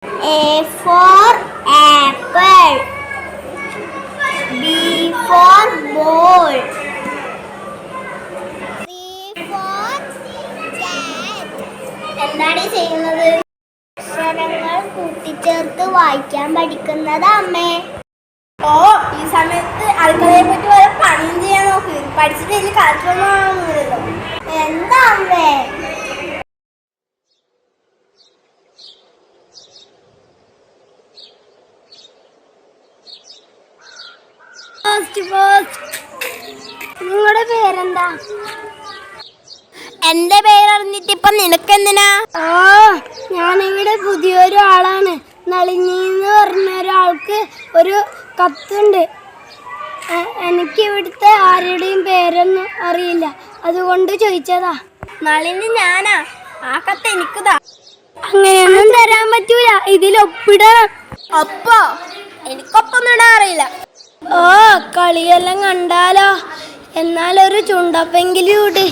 A for apple. B for ball. C for cat. എന്താണ് ചെയ്യുന്നത്? അക്ഷരങ്ങൾ കൂട്ടിച്ചേർത്ത് വായിക്കാൻ പഠിക്കുന്നത് അമ്മേ. ഓ, ഈ സമയത്ത് അടുക്കളയെ പറ്റി വരെ പണിയും ചെയ്യാൻ നോക്ക്. പഠിച്ചിട്ട് ഇതിൽ കളിച്ചൊന്നുമില്ലല്ലോ. എന്താ അമ്മേ? നിങ്ങളുടെ പേരെന്താ? എന്റെ പേരറിഞ്ഞിട്ട് ഇപ്പൊ നിനക്കെന്തിനാ? ഞാനിവിടെ പുതിയൊരു ആളാണ്. നളിനി എന്ന് പറഞ്ഞ ഒരാൾക്ക് ഒരു കത്തുണ്ട്. എനിക്ക് ഇവിടുത്തെ ആരുടെയും പേരൊന്നും അറിയില്ല, അതുകൊണ്ട് ചോദിച്ചതാ. നളിനി ഞാനാ. ആ കത്ത് എനിക്കുതാ. അങ്ങനെയൊന്നും തരാൻ പറ്റൂല, ഇതിൽ ഒപ്പിടണം. ഒപ്പോ? എനിക്കൊപ്പൊന്നും ഇടാൻ അറിയില്ല. ഓ, കളിയെല്ലാം കണ്ടാലോ. എന്നാലൊരു ചുണ്ടപ്പെങ്കിലും ഇട്.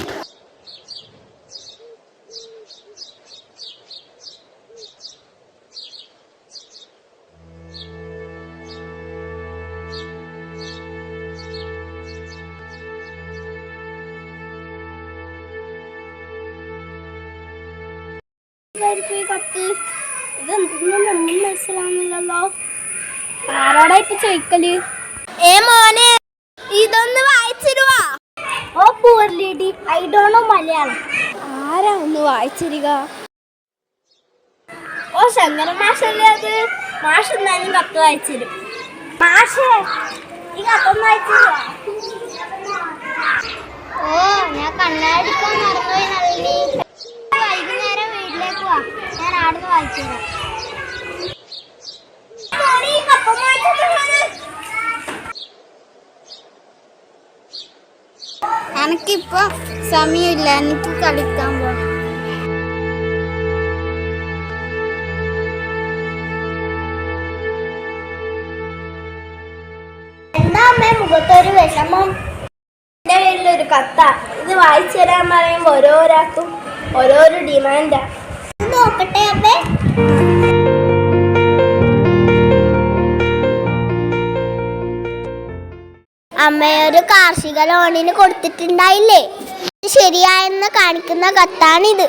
കത്ത് ഇതെന്തൊന്നും മനസ്സിലാവുന്നില്ലല്ലോ. ആരോടാ ഇപ്പൊ ചോദിക്കല്? മോനെ, ഇതൊന്ന് വായിച്ചിരുവാ. Oh poor lady, I don't know Malayalam. ആരാ ഒന്ന് വായിച്ചിരിക? ഓ, ശങ്കരൻ മാഷല്ലേ അത്. മാഷ് എന്തായാലും കത്ത് വായിച്ചിരും. മാഷേ, ഈ കത്തൊന്ന് വായിച്ചിരുവാ. ഓ, ഞാൻ കണ്ണാടിക്കാൻ മറന്നുപോയി നളിനി. വൈകുന്നേരം വീട്ടിലേക്ക് വാ, ഞാൻ ആടുന്ന് വായിച്ചു തരാം. എനിക്കിപ്പോ സമയമില്ല, എനിക്ക് കളിക്കാൻ പോവാം. എന്താ അമ്മേ മുഖത്തൊരു വിഷമം? എന്റെ കയ്യിലൊരു കത്താ. ഇത് വായിച്ചു തരാൻ പറയുമ്പോ ഓരോരാൾക്കും ഓരോരോ ഡിമാൻഡാ. നോക്കട്ടെ അമ്മേ. അമ്മയൊരു കാർഷിക ലോണിന് കൊടുത്തിട്ടുണ്ടായില്ലേ, ശരിയായെന്ന് കാണിക്കുന്ന കത്താണിത്.